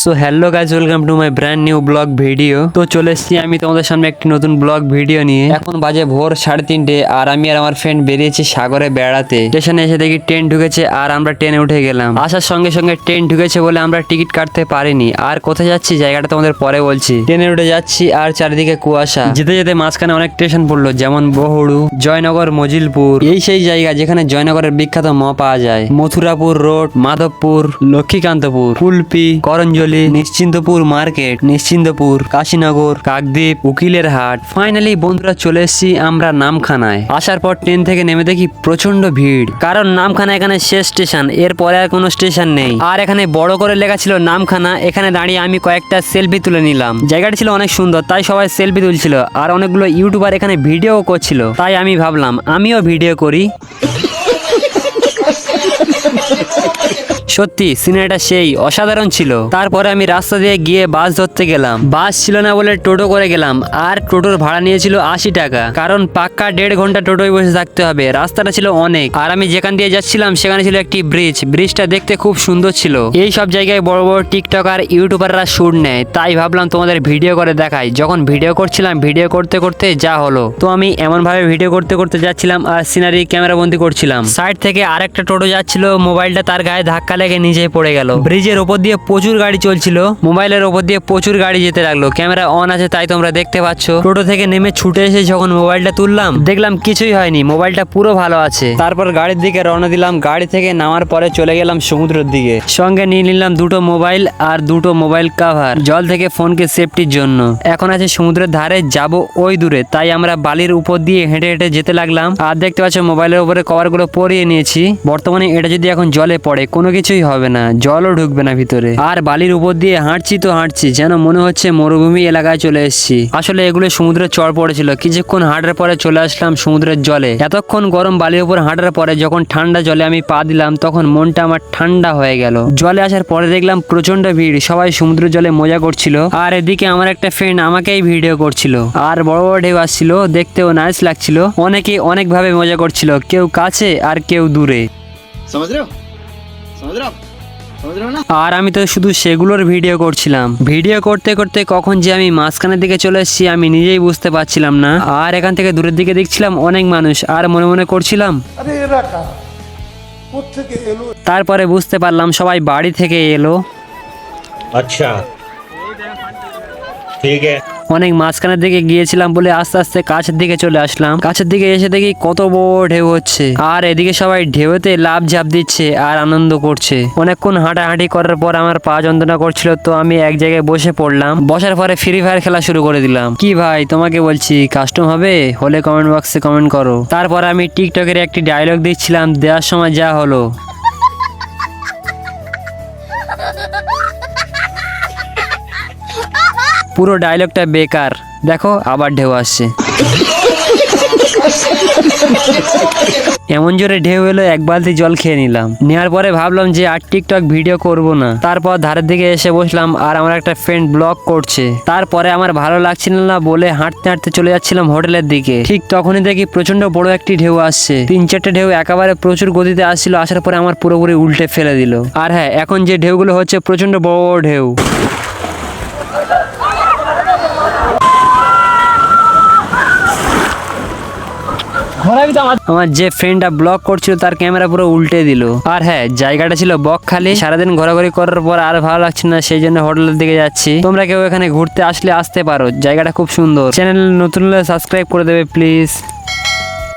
So hello guys, welcome to my brand new blog video. তো চলে এসেছি আমি তোমাদের সামনে একটি নতুন ব্লগ ভিডিও নিয়ে। এখন বাজে ভোর 3:30 আর আমি আর আমার ফ্রেন্ড বেরিয়েছি সাগরে বেড়াতে। স্টেশনে এসে দেখি ট্রেন ঢুকেছে আর আমরা ট্রেনে উঠে গেলাম। আসার সঙ্গে সঙ্গে ট্রেন ঢুকেছে বলে আমরা টিকিট কাটতে পারিনি। আর কোথায় যাচ্ছি জায়গাটা তোমাদের পরে বলছি। ট্রেনে উঠে যাচ্ছি আর চারিদিকে কুয়াশা। যেতে যেতে মাঝখানে অনেক স্টেশন পড়লো, যেমন বহুড়ু, জয়নগর, মজিলপুর। এই সেই জায়গা যেখানে জয়নগরের বিখ্যাত ম পাওয়া যায়। মথুরাপুর রোড, মাধবপুর, লক্ষ্মীকান্তপুর, কুলপি, করঞ্জলি, নিশ্চিন্তপুর মার্কেট, নিশ্চিন্তপুর, কাশীনগর, কাকদ্বীপ, উকিলের হাট। ফাইনালি বন্ধুরা চলে এসেছি আমরা নামখানায়। আসার পর ট্রেন থেকে নেমে দেখি প্রচন্ড ভিড়, কারণ নামখানা এখানে শেষ স্টেশন, এরপরে আর কোনো স্টেশন নেই। আর এখানে বড় করে লেখা ছিল নামখানা। এখানে দাঁড়িয়ে আমি কয়েকটা সেলফি তুলে নিলাম। জায়গাটা ছিল অনেক সুন্দর, তাই সবাই সেলফি তুলছিল আর অনেকগুলো ইউটিউবার এখানে ভিডিও করছিল। তাই আমি ভাবলাম আমিও ভিডিও করি। সত্যি সিনেমাটা সেই অসাধারণ ছিল। তারপরে আমি রাস্তা দিয়ে গিয়ে বাস ধরতে গেলাম। বাস ছিল না বলে টোটো করে গেলাম, আর টোটোর ভাড়া নিয়েছিল 80 টাকা, কারণ পাক্কা 1.5 ঘন্টা টোটোয় বসে থাকতে হবে। রাস্তাটা ছিল অনেক, আর আমি যেখান দিয়ে যাচ্ছিলাম সেখানে ছিল একটি ব্রিজ। ব্রিজটা দেখতে খুব সুন্দর ছিল। এই সব জায়গায় বড় বড় টিকটক আর ইউটিউবাররা শুট নেয়, তাই ভাবলাম তোমাদের ভিডিও করে দেখাই। যখন ভিডিও করছিলাম, ভিডিও করতে করতে যা হলো, তো আমি এমন ভাবে ভিডিও করতে করতে যাচ্ছিলাম আর সিনারি ক্যামেরা বন্দি করছিলাম। সাইড থেকে আরেকটা টোটো যাচ্ছিল, মোবাইলটা তার গায়ে ধাক্কা লেগে নিচে পড়ে গেল। ব্রিজের ওপর দিয়ে প্রচুর গাড়ি চলছিল, মোবাইলের ওপর দিয়ে প্রচুর গাড়ি যেতে লাগলো। ক্যামেরা অন আছে তাই তোমরা দেখতে পাচ্ছ। টোটো থেকে নেমে ছুটে এসে যখন মোবাইলটা তুললাম, দেখলাম কিছুই হয়নি, মোবাইলটা পুরো ভালো আছে। তারপর গাড়ির দিকে রওনা দিলাম। গাড়ি থেকে নামার পরে চলে গেলাম সমুদ্রের দিকে। সঙ্গে নিয়ে নিলাম 2টো মোবাইল আর 2টো মোবাইল কাভার, জল থেকে ফোনকে সেফটির জন্য। এখন আছে সমুদ্রের ধারে, যাব ওই দূরে, তাই আমরা বালির উপর দিয়ে হেঁটে হেঁটে যেতে লাগলাম। আর দেখতে পাচ্ছ মোবাইলের উপরে কভারগুলো পরিয়ে নিয়েছি। বর্তমানে এটা যদি এখন জলে পড়ে কোনো কিছুই হবে না, জলও ঢুকবে না ভিতরে। আর বালির উপর দিয়ে হাঁটছি তো হাঁটছি, যেন মনে হচ্ছে মরুভূমি এলাকায় চলে এসেছি। আসলে এগুলো সমুদ্রের চর পড়েছিল। কিছুক্ষণ হাঁটার পরে চলে আসলাম সমুদ্রের জলে। এতক্ষণ গরম বালির উপর হাঁটার পরে যখন ঠান্ডা জলে আমি পা দিলাম, তখন মনটা আমার ঠান্ডা হয়ে গেল। জলে আসার পরে দেখলাম প্রচন্ড ভিড়, সবাই সমুদ্রের জলে মজা করছিল। আর এদিকে আমার একটা ফ্রেন্ড আমাকেই ভিডিও করছিল। আর বড় বড় ঢেউ আসছিল, দেখতেও নাইস লাগছিল। অনেকে অনেক ভাবে মজা করছিল, কেউ কাছে আর কেউ দূরে। আর আমি তো শুধু সেগুলোর ভিডিও করছিলাম। ভিডিও করতে করতে কখন যে আমি মাঝখানের দিকে চলে এসেছি আমি নিজেই বুঝতে পারছিলাম না। আর এখান থেকে দূরের দিকে দেখছিলাম অনেক মানুষ, আর মনে মনে করছিলাম তারপরে বুঝতে পারলাম সবাই বাড়ি থেকে এলো। अच्छा ठीक है। অনেক মাঝখানের দিকে গিয়েছিলাম বলে আস্তে আস্তে কাছের দিকে চলে আসলাম। কাছের দিকে এসে দেখি কত বড় ঢেউ হচ্ছে, আর এদিকে সবাই ঢেউতে লাফ ঝাঁপ দিচ্ছে আর আনন্দ করছে। অনেকক্ষণ হাঁটাহাঁটি করার পর আমার পা যন্ত্রণা করছিল, তো আমি এক জায়গায় বসে পড়লাম। বসার পরে ফ্রি ফায়ার খেলা শুরু করে দিলাম। কি ভাই তোমাকে বলছি, কাস্টম হবে হলে কমেন্ট বক্সে কমেন্ট করো। তারপর আমি টিকটকের একটি ডায়লগ দিচ্ছিলাম, দেওয়ার সময় যা হলো। পুরো ডায়লগটা বেকার। দেখো আবার ঢেউ আসছে। এমন জোরে ঢেউ এলো, এক বালতি জল খেয়ে নিলাম। নেওয়ার পরে ভাবলাম যে আর টিকটক ভিডিও করব না। তারপর ধারের দিকে এসে বসলাম, আর আমার একটা ফ্রেন্ড ব্লগ করছে। তারপরে আমার ভালো লাগছিল না বলে হাঁটতে হাঁটতে চলে যাচ্ছিলাম হোটেলের দিকে। ঠিক তখনই দেখি প্রচন্ড বড় একটি ঢেউ আসছে। 3-4টে ঢেউ একেবারে প্রচুর গতিতে আসছিল। আসার পরে আমার পুরোপুরি উল্টে ফেলে দিল। আর হ্যাঁ, এখন যে ঢেউগুলো হচ্ছে প্রচন্ড বড় বড় ঢেউ। আমার যে ফ্রেন্ডটা ব্লগ করছিল তার ক্যামেরা পুরো উল্টে দিল। আর হ্যাঁ, জায়গাটা ছিল বকখালি। সারাদিন ঘোরাঘুরি করার পর আর ভালো লাগছে না, সেই জন্য হোটেলের দিকে যাচ্ছি। তোমরা কেউ এখানে ঘুরতে আসলে আসতে পারো, জায়গাটা খুব সুন্দর। চ্যানেল নতুন হলে সাবস্ক্রাইব করে দেবে প্লিজ।